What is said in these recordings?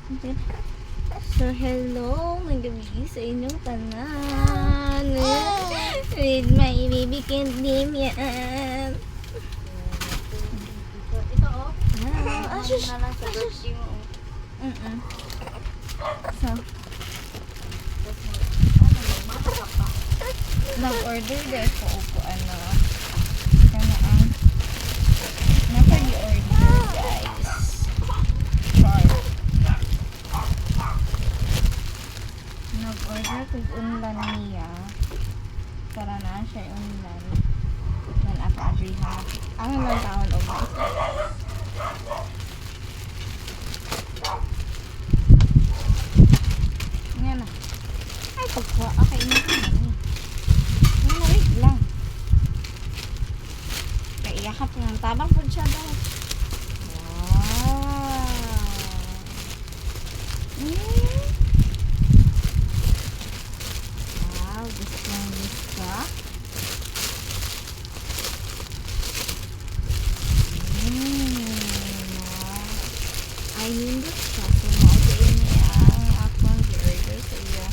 So, hello, magabi sa inyong tanan. With my baby candim yan. Ito oh. Shush. Na lang sa birthday mo. So, nag-order dahil ko upo ano. Sana ang nasa i-order guys. Char. Nag-order ko unlan niya. Para na siya unlan. Nan ako agree ha. Ang lang taon o guys. Nga na. Ay, pagkuha. Okay, na ko na ni. Wait lang. Kaiyakap ng tabang po siya daw. Wow. Wow, gusto ng gusto. Ay, nindot siya. So, mautuin niya ang akong i-order sa iyo.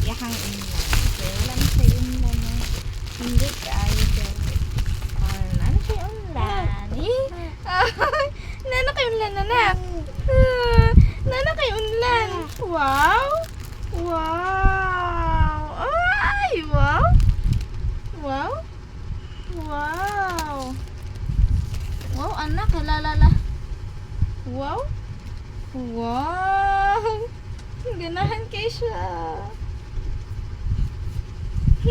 Yakang inlan. So, wala na siya inlan. Hindi kayo daw. Ano siya unlan? Nana kayo unlan, anak. Nana kayo unlan. Wow. Wow. Ay, wow. Wow. Wow. Wow, anak, halalala. Wow. Wow. Ganahan kayo siya.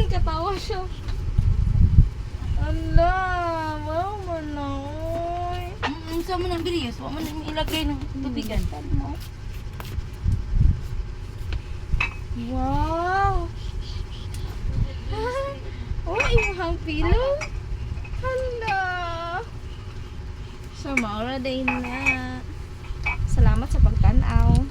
Katawa siya. Ala, wow, manoy. Sa mo ng biriyos, huwag mo nang ilagay ng tubigan. Wow. Oh, imahang pilo. Hala. So, maura day na. Salamat sa pagtanaw.